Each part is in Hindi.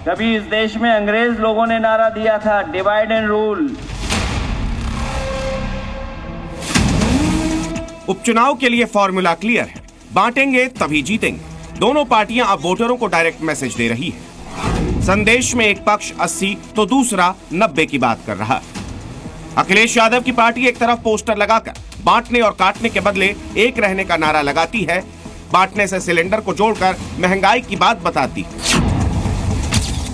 कभी इस देश में अंग्रेज लोगों ने नारा दिया था, डिवाइड एंड रूल। उपचुनाव के लिए फॉर्मूला क्लियर है, बांटेंगे तभी जीतेंगे। दोनों पार्टियां अब वोटरों को डायरेक्ट मैसेज दे रही है। संदेश में एक पक्ष 80 तो दूसरा 90 की बात कर रहा है। अखिलेश यादव की पार्टी एक तरफ पोस्टर लगाकर बांटने और काटने के बदले एक रहने का नारा लगाती है, बांटने से सिलेंडर को जोड़कर महंगाई की बात बताती है।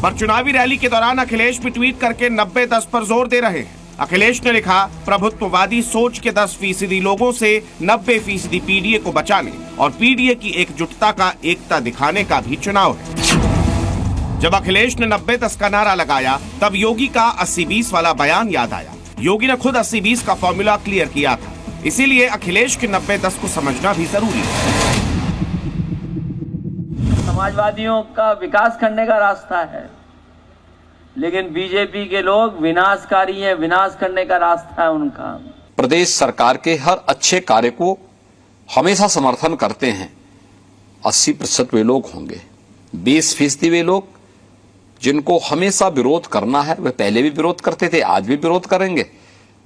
पर चुनावी रैली के दौरान अखिलेश भी ट्वीट करके 90-10 पर जोर दे रहे हैं। अखिलेश ने लिखा, प्रभुत्ववादी सोच के 10% लोगों से 90% पीडीए को बचाने और पीडीए की एकजुटता का एकता दिखाने का भी चुनाव है। जब अखिलेश ने 90-10 का नारा लगाया तब योगी का 80-20 वाला बयान याद आया। योगी ने खुद 80-20 का फॉर्मूला क्लियर किया था, इसीलिए अखिलेश के 90-10 को समझना भी जरूरी है। समाजवादियों का विकास करने का रास्ता है, लेकिन बीजेपी के लोग विनाशकारी हैं, विनाश करने का रास्ता है उनका। प्रदेश सरकार के हर अच्छे कार्य को हमेशा समर्थन करते हैं। 80% वे लोग होंगे, 20% वे लोग जिनको हमेशा विरोध करना है, वे पहले भी विरोध करते थे, आज भी विरोध करेंगे।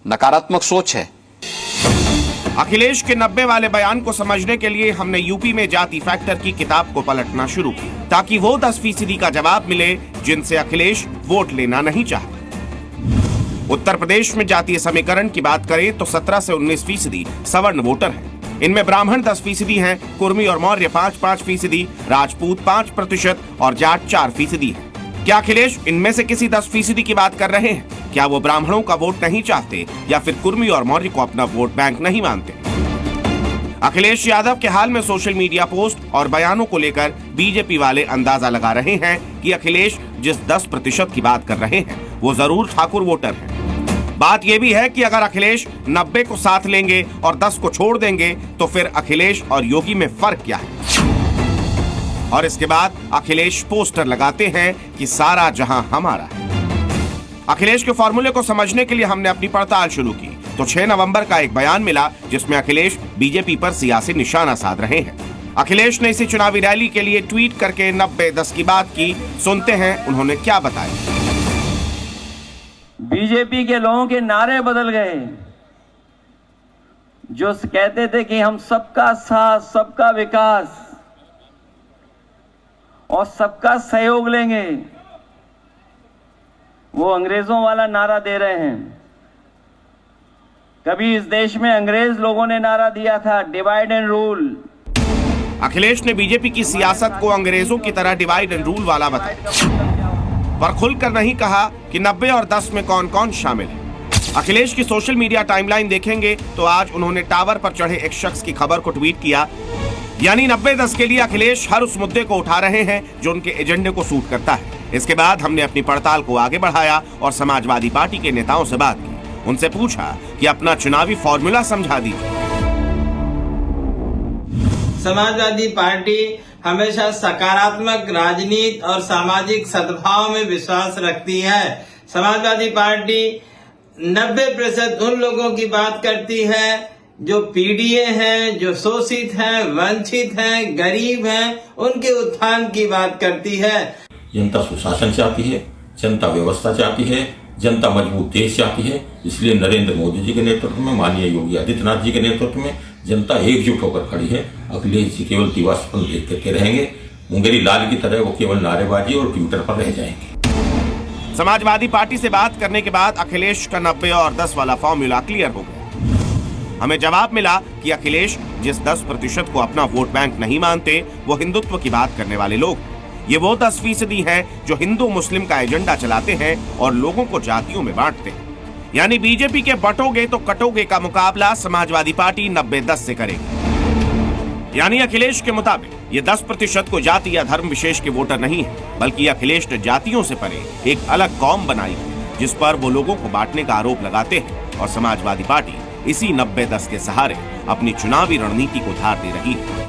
नकारात्मक सोच है। अखिलेश के 90 वाले बयान को समझने के लिए हमने यूपी में जाति फैक्टर की किताब को पलटना शुरू किया, ताकि वो 10% का जवाब मिले जिनसे अखिलेश वोट लेना नहीं चाहते। उत्तर प्रदेश में जातीय समीकरण की बात करें तो 17 से 19% सवर्ण वोटर हैं। इनमें ब्राह्मण 10% हैं, कुर्मी और मौर्य 5-5%, राजपूत 5% और जाट 4% है। क्या अखिलेश इनमें से किसी 10% की बात कर रहे हैं? क्या वो ब्राह्मणों का वोट नहीं चाहते या फिर कुर्मी और मौर्य को अपना वोट बैंक नहीं मानते? अखिलेश यादव के हाल में सोशल मीडिया पोस्ट और बयानों को लेकर बीजेपी वाले अंदाजा लगा रहे हैं कि अखिलेश जिस 10% की बात कर रहे हैं वो जरूर ठाकुर वोटर है। बात यह भी है कि अगर अखिलेश 90 को साथ लेंगे और 10 को छोड़ देंगे तो फिर अखिलेश और योगी में फर्क क्या है? और इसके बाद अखिलेश पोस्टर लगाते हैं कि सारा जहां हमारा है। अखिलेश के फॉर्मूले को समझने के लिए हमने अपनी पड़ताल शुरू की तो 6 नवंबर का एक बयान मिला जिसमें अखिलेश बीजेपी पर सियासी निशाना साध रहे हैं। अखिलेश ने इसी चुनावी रैली के लिए ट्वीट करके 90-10 की बात की। सुनते हैं उन्होंने क्या बताया। बीजेपी के लोगों के नारे बदल गए। जो कहते थे कि हम सबका साथ, सबका विकास और सबका सहयोग लेंगे, वो अंग्रेजों वाला नारा दे रहे हैं। कभी इस देश में अंग्रेज लोगों ने नारा दिया था, डिवाइड एंड रूल। अखिलेश ने बीजेपी की सियासत को अंग्रेजों की तरह डिवाइड एंड रूल वाला बताया, पर खुलकर नहीं कहा कि 90 और 10 में कौन कौन शामिल है। अखिलेश की सोशल मीडिया टाइमलाइन देखेंगे तो आज उन्होंने टावर पर चढ़े एक शख्स की खबर को ट्वीट किया, यानी 90-10 के लिए अखिलेश हर उस मुद्दे को उठा रहे हैं जो उनके एजेंडे को सूट करता है। इसके बाद हमने अपनी पड़ताल को आगे बढ़ाया और समाजवादी पार्टी के नेताओं से बात की। उनसे पूछा कि अपना चुनावी फॉर्मूला समझा दीजिए। समाजवादी पार्टी हमेशा सकारात्मक राजनीति और सामाजिक सद्भाव में विश्वास रखती है। समाजवादी पार्टी 90% उन लोगों की बात करती है जो पीडीए हैं, जो शोषित हैं, वंचित हैं, गरीब हैं, उनके उत्थान की बात करती है। जनता सुशासन चाहती है, जनता व्यवस्था चाहती है, जनता मजबूत देश चाहती है। इसलिए नरेंद्र मोदी जी के नेतृत्व में, माननीय योगी आदित्यनाथ जी के नेतृत्व में जनता एकजुट होकर खड़ी है। अखिलेश जी केवल दिवास्पन देख करके रहेंगे। मुंगेरी लाल की तरह वो केवल नारेबाजी और ट्विटर पर रह जाएंगे। समाजवादी पार्टी से बात करने के बाद अखिलेश का 90 और 10 वाला फॉर्मूला क्लियर हो गया। हमें जवाब मिला कि अखिलेश जिस 10% को अपना वोट बैंक नहीं मानते वो हिंदुत्व की बात करने वाले लोग। ये वो 10% हैं जो हिंदू मुस्लिम का एजेंडा चलाते हैं और लोगों को जातियों में बांटते हैं। यानी बीजेपी के बटोगे तो कटोगे का मुकाबला समाजवादी पार्टी 90-10 से करेगी। यानी अखिलेश के मुताबिक ये 10% को जाति या धर्म विशेष के वोटर नहीं है, बल्कि अखिलेश ने जातियों से परे एक अलग कौम बनाई है जिस पर वो लोगों को बांटने का आरोप लगाते हैं। और समाजवादी पार्टी इसी 90-10 के सहारे अपनी चुनावी रणनीति को धार दे रही है।